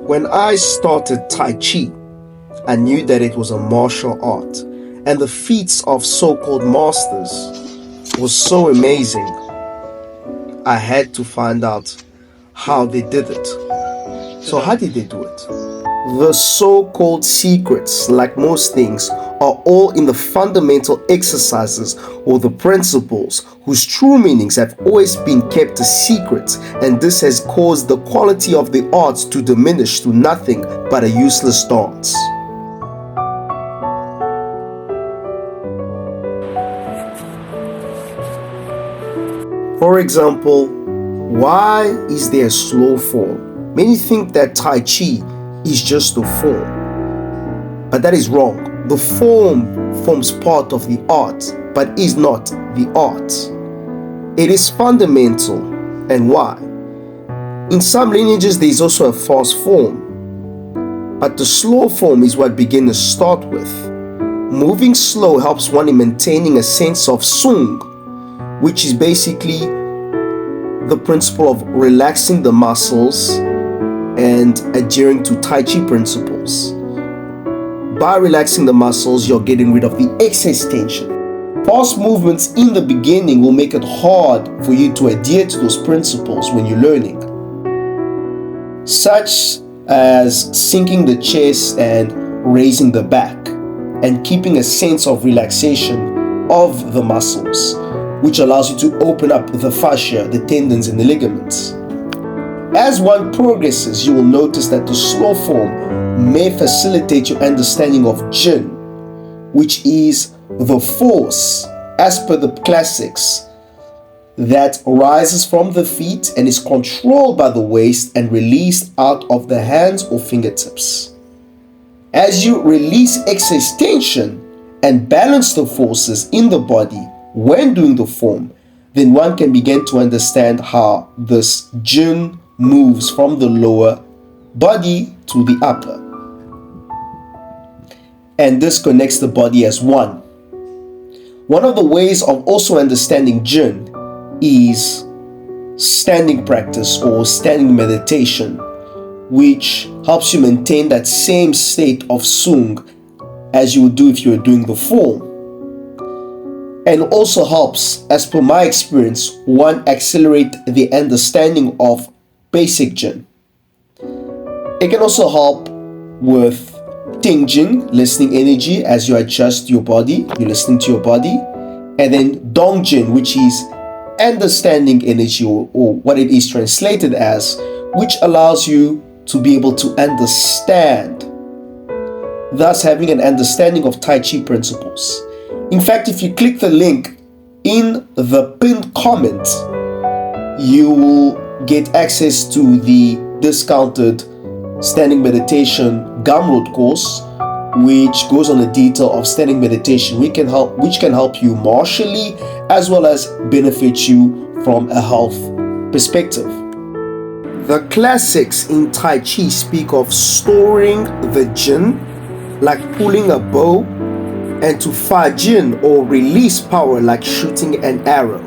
When I started Tai Chi, I knew that it was a martial art, and the feats of so-called masters was so amazing. I had to find out how they did it. So how did they do it? The so-called secrets, like most things, are all in the fundamental exercises or the principles whose true meanings have always been kept a secret, and this has caused the quality of the arts to diminish to nothing but a useless dance. For example, why is there a slow form? Many think that Tai Chi is just a form, but that is wrong. The form forms part of the art, but is not the art. It is fundamental. And why? In some lineages, there is also a fast form, but the slow form is what beginners start with. Moving slow helps one in maintaining a sense of sung, which is basically the principle of relaxing the muscles and adhering to Tai Chi principles. By relaxing the muscles, you're getting rid of the excess tension. Fast movements in the beginning will make it hard for you to adhere to those principles when you're learning, such as sinking the chest and raising the back, and keeping a sense of relaxation of the muscles, which allows you to open up the fascia, the tendons, and the ligaments. As one progresses, you will notice that the slow form may facilitate your understanding of Jin, which is the force, as per the classics, that rises from the feet and is controlled by the waist and released out of the hands or fingertips. As you release excess tension and balance the forces in the body when doing the form, then one can begin to understand how this Jin moves from the lower body to the upper. And this connects the body as one. One of the ways of also understanding Jin is standing practice or standing meditation, which helps you maintain that same state of sung as you would do if you were doing the form. And also helps, as per my experience, one accelerate the understanding of basic Jin. It can also help with Ting Jin, listening energy as you adjust your body, you're listening to your body. And then Dong Jin, which is understanding energy or what it is translated as, which allows you to be able to understand, thus having an understanding of Tai Chi principles. In fact, if you click the link in the pinned comment, you will get access to the discounted standing meditation Gumroad course, which goes on the detail of standing meditation, which can help you martially as well as benefit you from a health perspective. The classics in Tai Chi speak of storing the Jin, like pulling a bow, and to fa Jin or release power like shooting an arrow.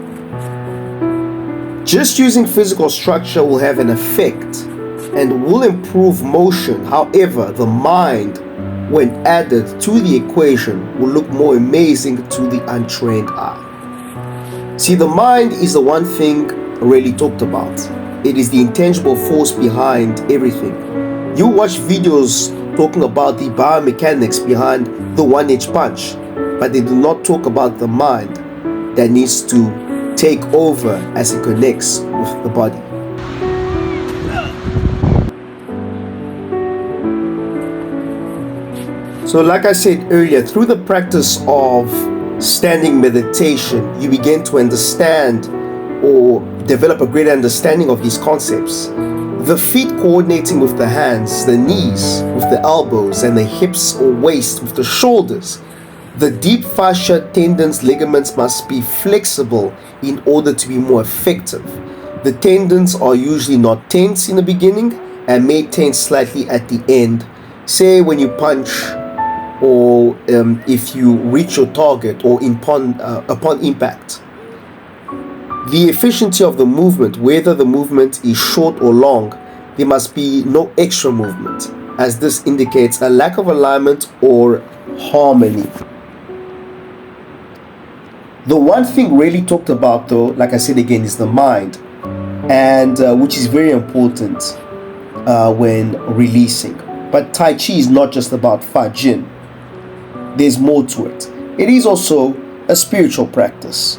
Just using physical structure will have an effect and will improve motion. However, the mind, when added to the equation, will look more amazing to the untrained eye. See, the mind is the one thing rarely talked about. It is the intangible force behind everything. You watch videos talking about the biomechanics behind the one-edge punch, but they do not talk about the mind that needs to take over as it connects with the body. So like I said earlier, through the practice of standing meditation, you begin to understand or develop a greater understanding of these concepts. The feet coordinating with the hands, the knees with the elbows, and the hips or waist with the shoulders. The deep fascia, tendons, ligaments must be flexible in order to be more effective. The tendons are usually not tense in the beginning and may tense slightly at the end. Say when you punch, or if you reach your target, or upon impact. The efficiency of the movement, whether the movement is short or long, there must be no extra movement, as this indicates a lack of alignment or harmony. The one thing really talked about, though, like I said again, is the mind, and which is very important when releasing. But Tai Chi is not just about Fa Jin. There's more to it. It is also a spiritual practice.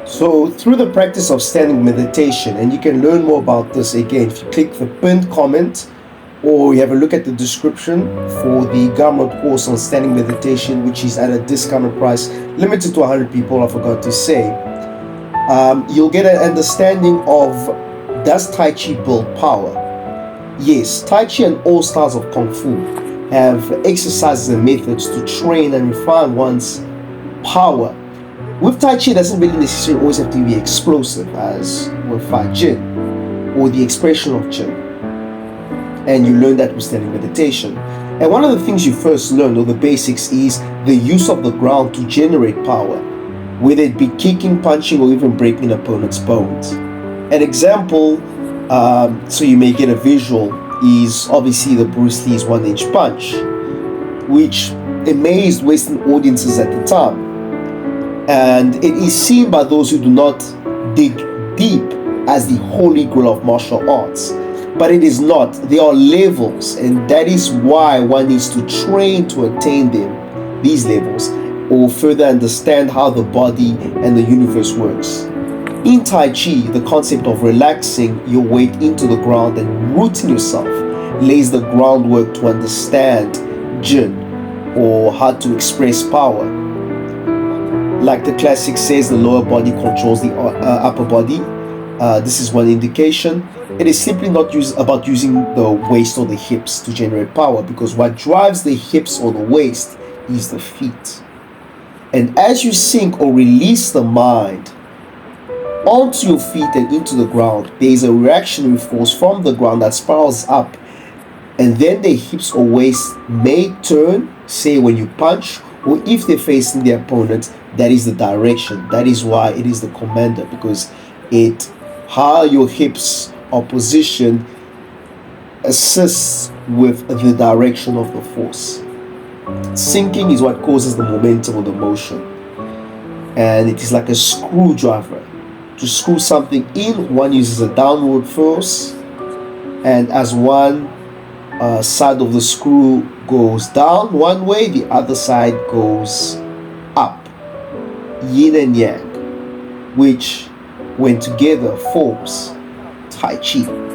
So through the practice of standing meditation, and you can learn more about this again if you click the pinned comment, or you have a look at the description for the Gumroad course on standing meditation, which is at a discounted price, limited to 100 people, I forgot to say. You'll get an understanding of, does Tai Chi build power? Yes, Tai Chi and all styles of Kung Fu have exercises and methods to train and refine one's power. With Tai Chi, it doesn't really necessarily always have to be explosive as with Fa Jin or the expression of Jin. And you learn that with standing meditation. And one of the things you first learn, or the basics, is the use of the ground to generate power, whether it be kicking, punching, or even breaking an opponent's bones. An example, so you may get a visual, is obviously the Bruce Lee's one-inch punch, which amazed Western audiences at the time. And it is seen by those who do not dig deep as the holy grail of martial arts. But it is not. There are levels, and that is why one needs to train to attain them, these levels, or further understand how the body and the universe works. In Tai Chi, the concept of relaxing your weight into the ground and rooting yourself lays the groundwork to understand Jin, or how to express power. Like the classic says, the lower body controls the upper body. This is one indication. It is simply not about using the waist or the hips to generate power, because what drives the hips or the waist is the feet. And as you sink or release the mind onto your feet and into the ground, there is a reactionary force from the ground that spirals up, and then the hips or waist may turn, say when you punch, or if they're facing the opponent, that is the direction. That is why it is the commander, because how your hips are positioned assists with the direction of the force. Sinking is what causes the momentum of the motion, and it is like a screwdriver. To screw something in, one uses a downward force, and as one side of the screw goes down one way, the other side goes up. Yin and yang, which when together forms Tai Chi.